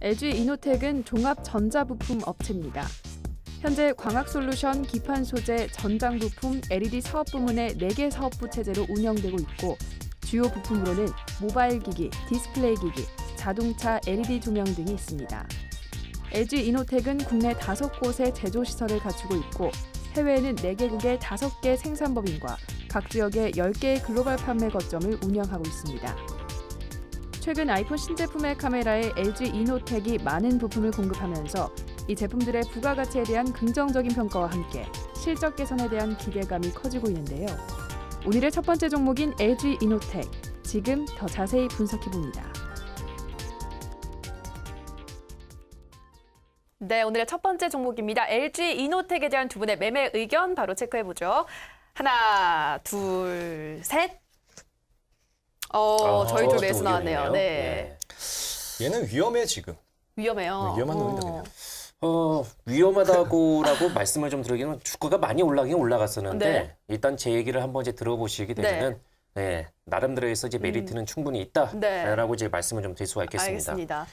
LG 이노텍은 종합 전자부품 업체입니다. 현재 광학솔루션, 기판 소재, 전장 부품, LED 사업 부문의 4개 사업부 체제로 운영되고 있고 주요 부품으로는 모바일 기기, 디스플레이 기기, 자동차, LED 조명 등이 있습니다. LG 이노텍은 국내 5곳의 제조시설을 갖추고 있고 해외에는 4개국의 5개 생산법인과 각 지역의 10개의 글로벌 판매 거점을 운영하고 있습니다. 최근 아이폰 신제품의 카메라에 LG 이노텍이 많은 부품을 공급하면서 이 제품들의 부가가치에 대한 긍정적인 평가와 함께 실적 개선에 대한 기대감이 커지고 있는데요. 오늘의 첫 번째 종목인 LG 이노텍, 지금 더 자세히 분석해봅니다. 네, 오늘의 첫 번째 종목입니다. LG 이노텍에 대한 두 분의 매매 의견 바로 체크해보죠. 하나, 둘, 셋. 저희 둘 매수 나왔네요. 네. 얘는 위험해 지금. 위험해요. 위험한 놈이다. 위험하다고라고 말씀을 좀 드리기는 주가가 많이 올라가긴 올라갔었는데 네. 일단 제 얘기를 한번 이제 들어보시게 되면은 네, 나름대로 해서 이제 메리트는 충분히 있다라고 이제 말씀을 좀 드릴 수가 있겠습니다. 알겠습니다.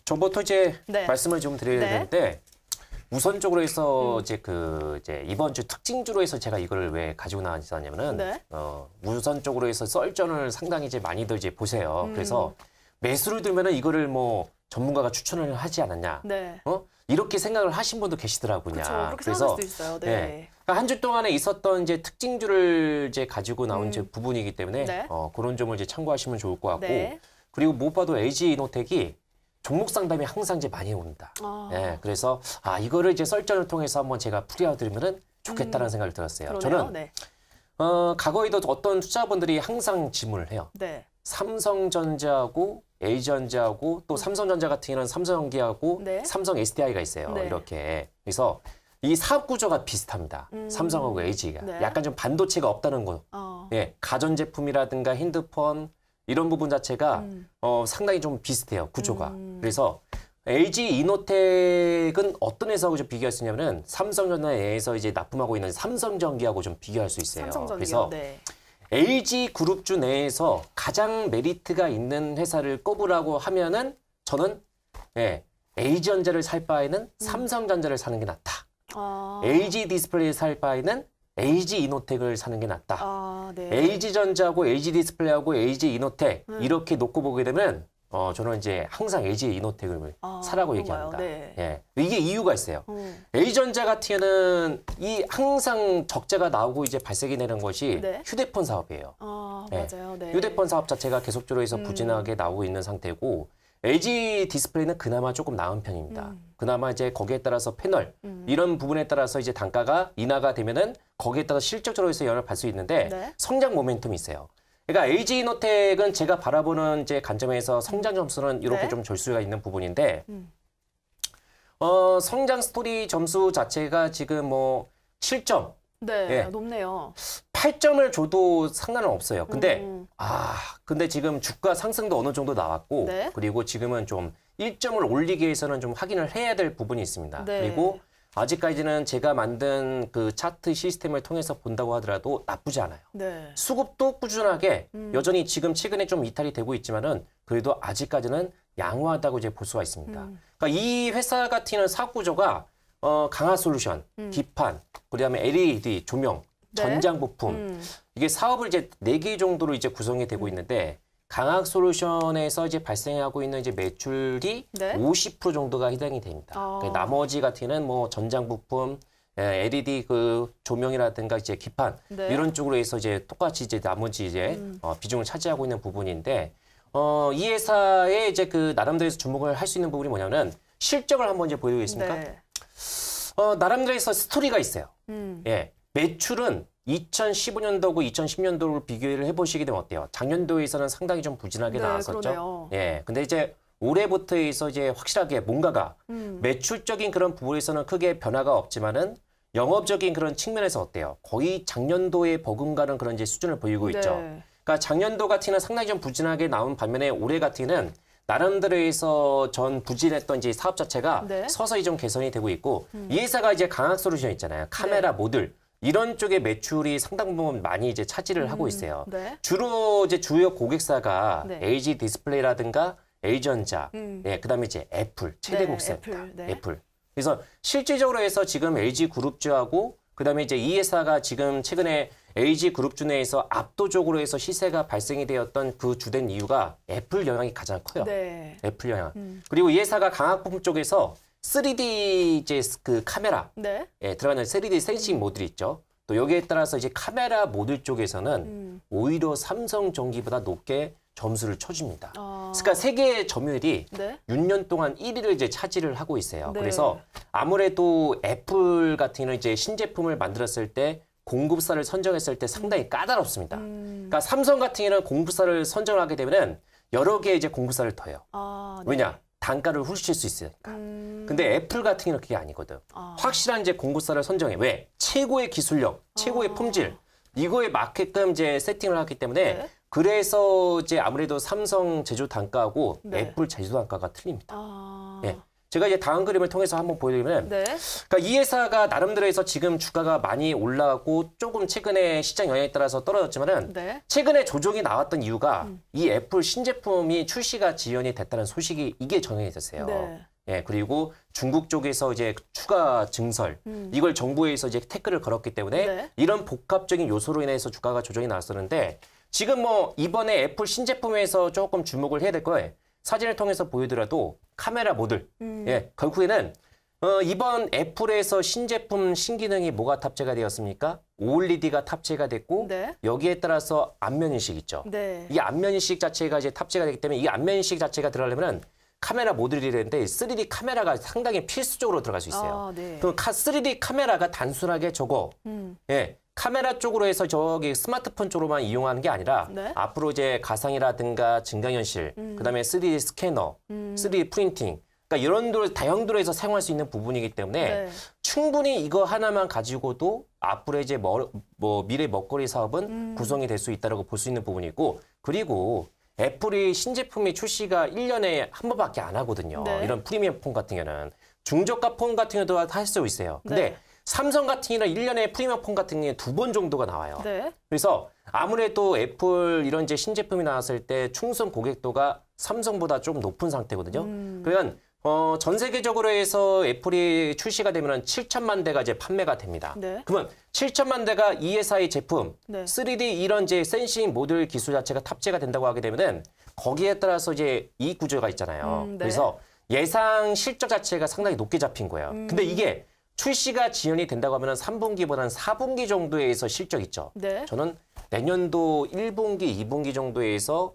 저부터 이제 네. 말씀을 좀 드려야 되는데 우선적으로 해서 이제 이번 주 특징주로 해서 제가 이걸 왜 가지고 나왔냐면은 우선적으로 해서 썰전을 상당히 이제 많이들 이제 보세요. 그래서 매수를 들면은 이거를 뭐 전문가가 추천을 하지 않았냐. 네. 이렇게 생각을 하신 분도 계시더라고요. 그렇죠. 그렇게 생각할 수도 있어요. 네. 그러니까 한 주 동안에 있었던 이제 특징주를 이제 가지고 나온 이제 부분이기 때문에 그런 점을 이제 참고하시면 좋을 것 같고 그리고 무엇봐도 LG 이노텍이 종목 상담이 항상 이제 많이 옵니다. 예, 그래서 이거를 이제 썰전을 통해서 한번 제가 풀어드리면은 좋겠다는 생각을 들었어요. 그러네요. 저는 과거에도 어떤 투자분들이 항상 질문을 해요. 삼성전자하고 LG전자하고 또 삼성전자 같은 경우는 삼성전기하고 삼성 SDI가 있어요. 이렇게. 그래서 이 사업 구조가 비슷합니다. 삼성하고 LG가. 약간 좀 반도체가 없다는 거. 예, 가전제품이라든가 핸드폰 이런 부분 자체가 상당히 좀 비슷해요. 구조가. 그래서 LG 이노텍은 어떤 회사하고 좀 비교할 수 있냐면은 삼성전자에서 이제 납품하고 있는 삼성전기하고 좀 비교할 수 있어요. 그래서 LG 그룹주 내에서 가장 메리트가 있는 회사를 꼽으라고 하면은 저는 LG전자를 살 바에는 삼성전자를 사는 게 낫다. LG 디스플레이를 살 바에는 LG 이노텍을 사는 게 낫다. LG전자하고 LG 디스플레이하고 LG 이노텍 이렇게 놓고 보게 되면 저는 이제 항상 LG 이노텍을 사라고 얘기합니다. 이게 이유가 있어요. LG전자 같은 경우는 이 항상 적자가 나오고 이제 발생이 되는 것이 휴대폰 사업이에요. 맞아요. 휴대폰 사업 자체가 계속적으로 해서 부진하게 나오고 있는 상태고 LG 디스플레이는 그나마 조금 나은 편입니다. 그나마 이제 거기에 따라서 패널 이런 부분에 따라서 이제 단가가 인하가 되면은 거기에 따라 실적적으로 해서 영향을 받을 수 있는데 성장 모멘텀이 있어요. 그러니까 LG 이노텍은 제가 바라보는 이제 관점에서 성장 점수는 이렇게 좀 줄 수가 있는 부분인데 성장 스토리 점수 자체가 지금 뭐 7점 높네요. 8점을 줘도 상관은 없어요. 근데 근데 지금 주가 상승도 어느 정도 나왔고 그리고 지금은 좀 1점을 올리기 위해서는 좀 확인을 해야 될 부분이 있습니다. 그리고 아직까지는 제가 만든 그 차트 시스템을 통해서 본다고 하더라도 나쁘지 않아요. 수급도 꾸준하게 여전히 지금 최근에 좀 이탈이 되고 있지만은 그래도 아직까지는 양호하다고 이제 볼 수가 있습니다. 그러니까 이 회사 같은 경우는 사업 구조가 강화 솔루션, 기판, 그다음에 LED 조명, 전장 부품 이게 사업을 이제 4개 정도로 이제 구성이 되고 있는데 강학 솔루션에서 이제 발생하고 있는 이제 매출이 50% 정도가 해당이 됩니다. 나머지 같은 경우는 뭐 전장 부품, LED 그 조명이라든가 이제 기판 이런 쪽으로 해서 이제 똑같이 이제 나머지 이제 비중을 차지하고 있는 부분인데 이 회사의 이제 그 나름대로 해서 주목을 할 수 있는 부분이 뭐냐면 실적을 한번 이제 보여드리겠습니까? 나름대로 해서 스토리가 있어요. 매출은 2015년도하고 2010년도를 비교를 해보시게 되면 어때요? 작년도에서는 상당히 좀 부진하게 나왔었죠. 근데 이제 올해부터 해서 이제 확실하게 뭔가가 매출적인 그런 부분에서는 크게 변화가 없지만은 영업적인 그런 측면에서 어때요? 거의 작년도에 버금가는 그런 이제 수준을 보이고 있죠. 그러니까 작년도 같은 경우는 상당히 좀 부진하게 나온 반면에 올해 같은 경우는 나름대로 해서 전 부진했던 이제 사업 자체가 서서히 좀 개선이 되고 있고 이 회사가 이제 강학 솔루션 있잖아요. 카메라 모듈. 이런 쪽의 매출이 상당 부분 많이 이제 차지를 하고 있어요. 주로 이제 주요 고객사가 LG 디스플레이라든가 LG전자, 예, 그다음에 이제 애플, 최대 국세입니다. 애플, 네. 애플. 그래서 실질적으로 해서 지금 LG 그룹주하고 그다음에 이제 이 회사가 지금 최근에 LG 그룹주 내에서 압도적으로 해서 시세가 발생이 되었던 그 주된 이유가 애플 영향이 가장 커요. 네. 애플 영향. 그리고 이 회사가 강학부품 쪽에서 3D 이제 그 카메라, 네. 예, 들어가는 3D 센싱 모듈이 있죠. 또 여기에 따라서 이제 카메라 모듈 쪽에서는 오히려 삼성전기보다 높게 점수를 쳐줍니다. 그러니까 세계 점유율이 네. 6년 동안 1위를 이제 차지를 하고 있어요. 네. 그래서 아무래도 애플 같은 경우는 이제 신제품을 만들었을 때 공급사를 선정했을 때 상당히 까다롭습니다. 그러니까 삼성 같은 경우는 공급사를 선정하게 되면은 여러 개 이제 공급사를 더해요. 네. 왜냐? 단가를 훌칠 수 있으니까. 근데 애플 같은 경우는 그게 아니거든. 확실한 이제 공급사를 선정해. 왜? 최고의 기술력, 최고의 품질 이거에 맞게끔 이제 세팅을 하기 때문에 네. 그래서 이제 아무래도 삼성 제조 단가하고 네. 애플 제조 단가가 틀립니다. 예. 제가 이제 다음 그림을 통해서 한번 보여드리면, 네. 그러니까 이 회사가 나름대로 해서 지금 주가가 많이 올라가고 조금 최근에 시장 영향에 따라서 떨어졌지만은 네. 최근에 조정이 나왔던 이유가 이 애플 신제품이 출시가 지연이 됐다는 소식이 이게 전해져 있었어요. 네. 예, 그리고 중국 쪽에서 이제 추가 증설, 이걸 정부에서 이제 태클을 걸었기 때문에 네. 이런 복합적인 요소로 인해서 주가가 조정이 나왔었는데 지금 뭐 이번에 애플 신제품에서 조금 주목을 해야 될 거예요. 사진을 통해서 보여드려도 카메라 모듈. 예, 결국에는 이번 애플에서 신제품 신기능이 뭐가 탑재가 되었습니까? OLED가 탑재가 됐고 네. 여기에 따라서 안면인식 있죠. 네. 이 안면인식 자체가 이제 탑재가 되기 때문에 이 안면인식 자체가 들어가려면 카메라 모듈이 되는데 3D 카메라가 상당히 필수적으로 들어갈 수 있어요. 네. 그럼 3D 카메라가 단순하게 저거 예, 카메라 쪽으로 해서 저기 스마트폰 쪽으로만 이용하는 게 아니라 네. 앞으로 이제 가상이라든가 증강현실, 그다음에 3D 스캐너, 3D 프린팅, 그러니까 이런 다형도로해서 사용할 수 있는 부분이기 때문에 네. 충분히 이거 하나만 가지고도 앞으로 이제 뭐 미래 먹거리 사업은 구성이 될 수 있다라고 볼 수 있는 부분이고 그리고 애플이 신제품이 출시가 1년에 한 번밖에 안 하거든요. 네. 이런 프리미엄 폰 같은 경우는 중저가 폰 같은 경우도 할 수 있어요. 근데 네. 삼성 같은 경우는 1년에 프리미엄 폰 같은 경우에 2번 정도가 나와요. 네. 그래서 아무래도 애플 이런 이제 신제품이 나왔을 때 충성 고객도가 삼성보다 좀 높은 상태거든요. 그러니까 전 세계적으로 해서 애플이 출시가 되면 7천만 대가 이제 판매가 됩니다. 네. 그러면 7천만 대가 이 회사의 제품, 네. 3D 이런 이제 센싱 모듈 기술 자체가 탑재가 된다고 하게 되면은 거기에 따라서 이제 이익 구조가 있잖아요. 네. 그래서 예상 실적 자체가 상당히 높게 잡힌 거예요. 근데 이게 출시가 지연이 된다고 하면 3분기보다는 4분기 정도에서 실적 있죠. 네. 저는 내년도 1분기, 2분기 정도에서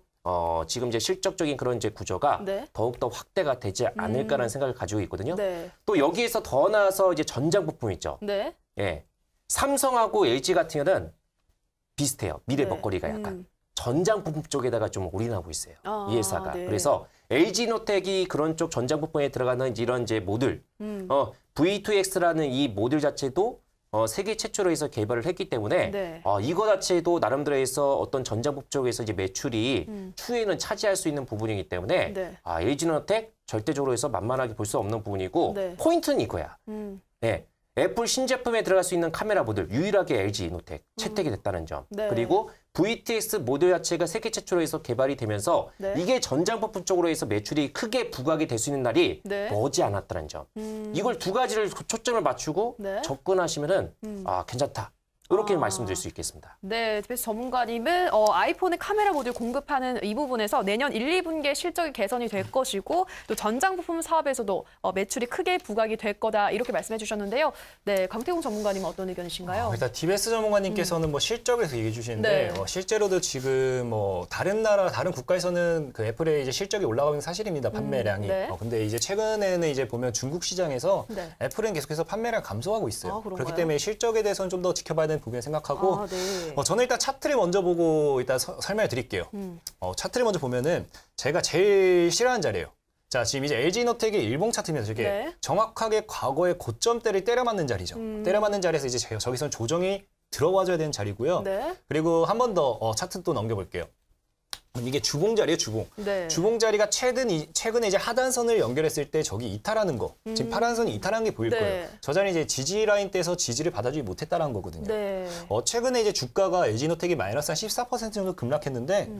지금 이제 실적적인 그런 이제 구조가 네. 더욱더 확대가 되지 않을까라는 생각을 가지고 있거든요. 네. 또 여기에서 더 나아서 이제 전장 부품 있죠. 네. 예. 삼성하고 LG 같은 경우는 비슷해요. 미래 네. 먹거리가 약간. 전장 부품 쪽에다가 좀 올인하고 있어요. 이 회사가. 네. 그래서 LG노텍이 그런 쪽 전장 부품에 들어가는 이런 이제 모듈, V2X라는 이 모듈 자체도 세계 최초로 해서 개발을 했기 때문에 네. 이거 자체도 나름대로 해서 어떤 전장 부품 쪽에서 이제 매출이 추후에는 차지할 수 있는 부분이기 때문에 네. LG노텍 절대적으로 해서 만만하게 볼 수 없는 부분이고 네. 포인트는 이거야. 네. 애플 신제품에 들어갈 수 있는 카메라 모듈 유일하게 LG노텍 채택이 됐다는 점. 네. 그리고 VTX 모듈 자체가 세계 최초로 해서 개발이 되면서 네. 이게 전장 부품 쪽으로 해서 매출이 크게 부각이 될 수 있는 날이 네. 머지 않았다는 점. 이걸 두 가지를 초점을 맞추고 네. 접근하시면은 괜찮다. 이렇게 말씀드릴 수 있겠습니다. 네, TBS 전문가님은 아이폰의 카메라 모듈 공급하는 이 부분에서 내년 1, 2분기에 실적이 개선이 될 것이고 또 전장 부품 사업에서도 매출이 크게 부각이 될 거다 이렇게 말씀해 주셨는데요. 네, 강태공 전문가님은 어떤 의견이신가요? 일단 TBS 전문가님께서는 뭐 실적에서 얘기해 주시는데 네. 실제로도 지금 뭐 다른 국가에서는 그 애플의 이제 실적이 올라가고 있는 사실입니다. 판매량이. 네. 근데 이제 최근에는 이제 보면 중국 시장에서 네. 애플은 계속해서 판매량 감소하고 있어요. 그런가요? 그렇기 때문에 실적에 대해서는 좀 더 지켜봐야 되는 부분을 생각하고 네. 저는 일단 차트를 먼저 보고 일단 설명을 드릴게요. 차트를 먼저 보면은 제가 제일 싫어하는 자리예요. 자, 지금 이제 LG노텍의 일봉 차트면서 이게 네. 정확하게 과거의 고점대를 때려 맞는 자리죠. 때려 맞는 자리에서 이제 저기서는 조정이 들어와줘야 되는 자리고요. 네. 그리고 한 번 더 차트 또 넘겨볼게요. 이게 주봉 자리예요, 주봉. 네. 주봉 자리가 최근에 이제 하단선을 연결했을 때 저기 이탈하는 거. 지금 파란선이 이탈한 게 보일 네. 거예요. 저 자리 이제 지지 라인 떼서 지지를 받아주지 못했다는 거거든요. 네. 최근에 이제 주가가 LG노텍이 마이너스 한 14% 정도 급락했는데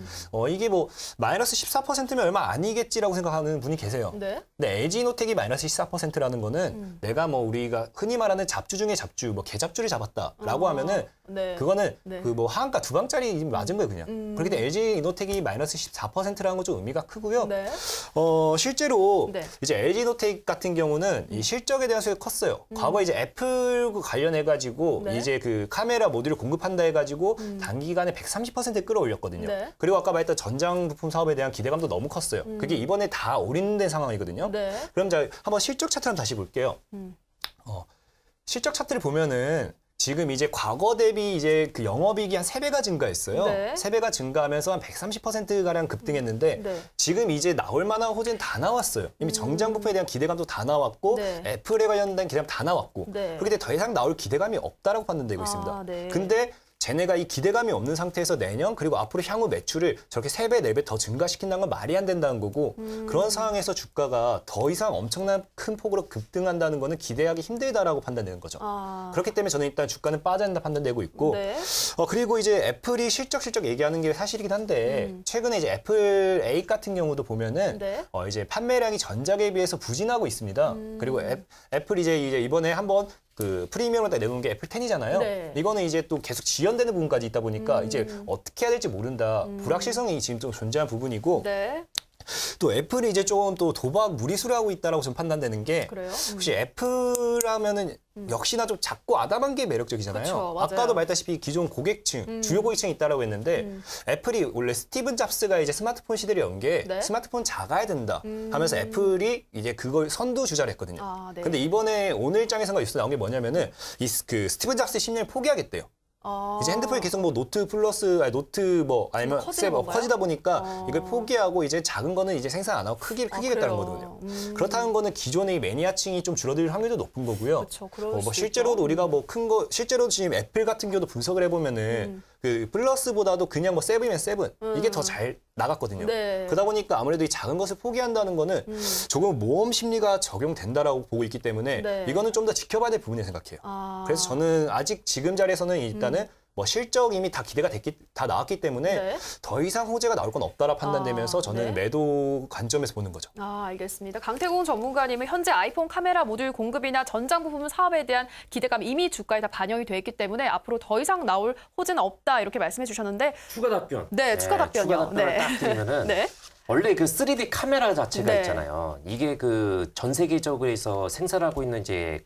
이게 뭐 마이너스 14%면 얼마 아니겠지라고 생각하는 분이 계세요. 네. 근데 LG노텍이 마이너스 14%라는 거는 내가 뭐 우리가 흔히 말하는 잡주 중에 잡주, 뭐 개잡주를 잡았다라고 하면은 네. 그거는 네. 그 뭐 하한가 2방짜리 맞은 거예요, 그냥. 그렇기 때문에 LG노텍이 마이너스 14%라는 건 좀 의미가 크고요. 네. 실제로 네. 이제 LG노텍 같은 경우는 이 실적에 대한 수익이 컸어요. 과거 이제 애플 관련해가지고 네. 이제 그 카메라 모듈을 공급한다 해가지고 단기간에 130% 끌어올렸거든요. 네. 그리고 아까 말했던 전장 부품 사업에 대한 기대감도 너무 컸어요. 그게 이번에 다 올인된 상황이거든요. 네. 그럼 자 한번 실적 차트 한번 다시 볼게요. 실적 차트를 보면은 지금 이제 과거 대비 이제 그 영업이익이 한 3배가 증가했어요. 네. 3배가 증가하면서 한 130%가량 급등했는데 네. 지금 이제 나올 만한 호재는 다 나왔어요. 이미 정장 부품에 대한 기대감도 다 나왔고 네. 애플에 관련된 기대감 다 나왔고 네. 그렇기 때문에 더 이상 나올 기대감이 없다라고 판단되고 있습니다. 네. 근데 쟤네가 이 기대감이 없는 상태에서 내년 그리고 앞으로 향후 매출을 저렇게 3배, 4배 더 증가시킨다는 건 말이 안 된다는 거고 그런 상황에서 주가가 더 이상 엄청난 큰 폭으로 급등한다는 거는 기대하기 힘들다라고 판단되는 거죠. 그렇기 때문에 저는 일단 주가는 빠져야 된다 판단되고 있고 네. 그리고 이제 애플이 실적 얘기하는 게 사실이긴 한데 최근에 이제 애플 A 같은 경우도 보면은 네. 이제 판매량이 전작에 비해서 부진하고 있습니다. 그리고 애플이 이제 이번에 한번 그 프리미엄을 딱 내놓은 게 애플 10이잖아요. 네. 이거는 이제 또 계속 지연되는 부분까지 있다 보니까 이제 어떻게 해야 될지 모른다. 불확실성이 지금 좀 존재한 부분이고 네. 또 애플이 이제 조금 또 도박 무리수를 하고 있다라고 좀 판단되는 게 그래요? 혹시 애플하면은 역시나 좀 작고 아담한 게 매력적이잖아요. 그쵸, 맞아요. 아까도 말했다시피 기존 고객층, 주요 고객층이 있다라고 했는데 애플이 원래 스티븐 잡스가 이제 스마트폰 시대를 연 게 네. 스마트폰 작아야 된다 하면서 애플이 이제 그걸 선두주자를 했거든요. 네. 근데 이번에 오늘 장에서가 뉴스 나온 게 뭐냐면은 그 스티븐 잡스 10년을 포기하겠대요. 이제 핸드폰이 계속 뭐 노트 플러스, 노트 뭐 아니면 커지다 보니까 이걸 포기하고 이제 작은 거는 이제 생산 안 하고 크기겠다는 거거든요. 그렇다는 거는 기존의 이 매니아층이 좀 줄어들 확률도 높은 거고요. 그쵸, 뭐 실제로도 우리가 뭐 큰 거, 실제로 지금 애플 같은 경우도 분석을 해보면은 그 플러스보다도 그냥 뭐 세븐이면 세븐 이게 더 잘 나갔거든요. 네. 그러다 보니까 아무래도 이 작은 것을 포기한다는 거는 조금 모험 심리가 적용된다라고 보고 있기 때문에 네. 이거는 좀 더 지켜봐야 될 부분이라고 생각해요. 그래서 저는 아직 지금 자리에서는 일단은 뭐 실적 이미 다 기대가 다 나왔기 때문에 네. 더 이상 호재가 나올 건 없다라 판단되면서 저는 네. 매도 관점에서 보는 거죠. 알겠습니다. 강태공 전문가님은 현재 아이폰 카메라 모듈 공급이나 전장 부품 사업에 대한 기대감 이미 주가에 다 반영이 돼 있기 때문에 앞으로 더 이상 나올 호재는 없다 이렇게 말씀해 주셨는데 추가 답변. 네, 추가 답변이요. 추가 답변을 네. 딱 드리면은 네. 원래 그 3D 카메라 자체가 네. 있잖아요. 이게 그 전 세계적으로 생산하고 있는 이제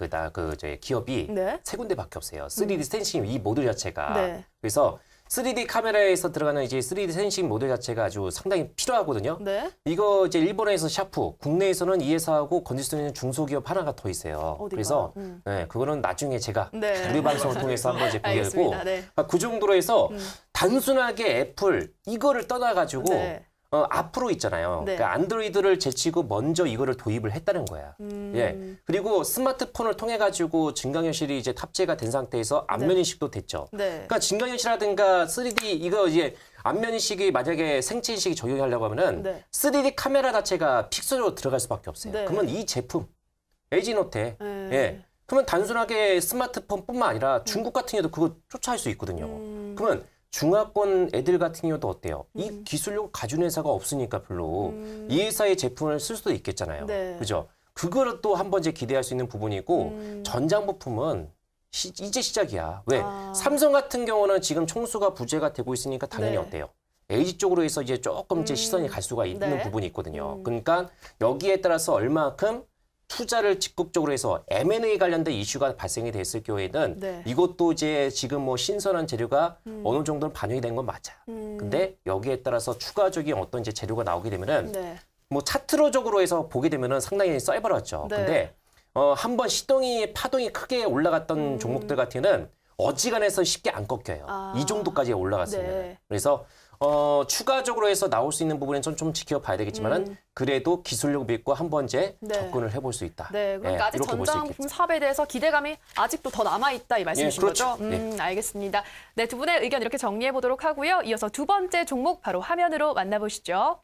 이제 기업이 네. 3군데밖에 없어요. 3D 센싱 이 모듈 자체가. 네. 그래서 3D 카메라에서 들어가는 이제 3D 센싱 모듈 자체가 아주 상당히 필요하거든요. 네. 이거 이제 일본에서 샤프, 국내에서는 이 회사하고 건질 수 있는 중소기업 하나가 더 있어요. 어디가요? 그래서 네, 그거는 나중에 제가 네. 우리 방송을 통해서 한번 이제 공개하고 알겠습니다. 네. 그 정도로 해서 단순하게 애플 이거를 떠나가지고 네. 앞으로 있잖아요. 네. 그러니까 안드로이드를 제치고 먼저 이거를 도입을 했다는 거야. 예. 그리고 스마트폰을 통해 가지고 증강현실이 이제 탑재가 된 상태에서 안면 인식도 됐죠. 네. 그러니까 증강현실이라든가 3D 이거 이제 안면 인식이 만약에 생체 인식이 적용하려고 하면은 네. 3D 카메라 자체가 픽셀로 들어갈 수밖에 없어요. 네. 그러면 이 제품 LG노텍 네. 예. 그러면 단순하게 스마트폰뿐만 아니라 중국 같은 경우도 그거 쫓아할 수 있거든요. 그러면 중화권 애들 같은 경우도 어때요? 이 기술력을 가진 회사가 없으니까 별로 이 회사의 제품을 쓸 수도 있겠잖아요. 네. 그죠? 그거를 또 한번 이제 기대할 수 있는 부분이고 전장 부품은 이제 시작이야. 왜? 삼성 같은 경우는 지금 총수가 부재가 되고 있으니까 당연히 네. 어때요? LG 쪽으로 해서 이제 조금 이제 시선이 갈 수가 있는 네. 부분이 있거든요. 그러니까 여기에 따라서 얼마큼 투자를 적극적으로 해서 M&A 관련된 이슈가 발생이 됐을 경우에는 네. 이것도 이제 지금 뭐 신선한 재료가 어느 정도는 반영이 된 건 맞아요. 근데 여기에 따라서 추가적인 어떤 이제 재료가 나오게 되면은 네. 뭐 차트로적으로 해서 보게 되면은 상당히 썰벌었죠. 네. 근데 한번 파동이 크게 올라갔던 종목들 같은 경우는 어지간해서 쉽게 안 꺾여요. 이 정도까지 올라갔습니다. 네. 그래서 추가적으로 해서 나올 수 있는 부분은 좀 지켜봐야 되겠지만은 그래도 기술력 믿고 한 번째 접근을 해볼 수 있다. 네, 그러니까 아직 전자부품 사업에 대해서 기대감이 아직도 더 남아있다 이 말씀이신 그렇죠. 거죠? 알겠습니다. 네, 두 분의 의견 이렇게 정리해 보도록 하고요. 이어서 두 번째 종목 바로 화면으로 만나보시죠.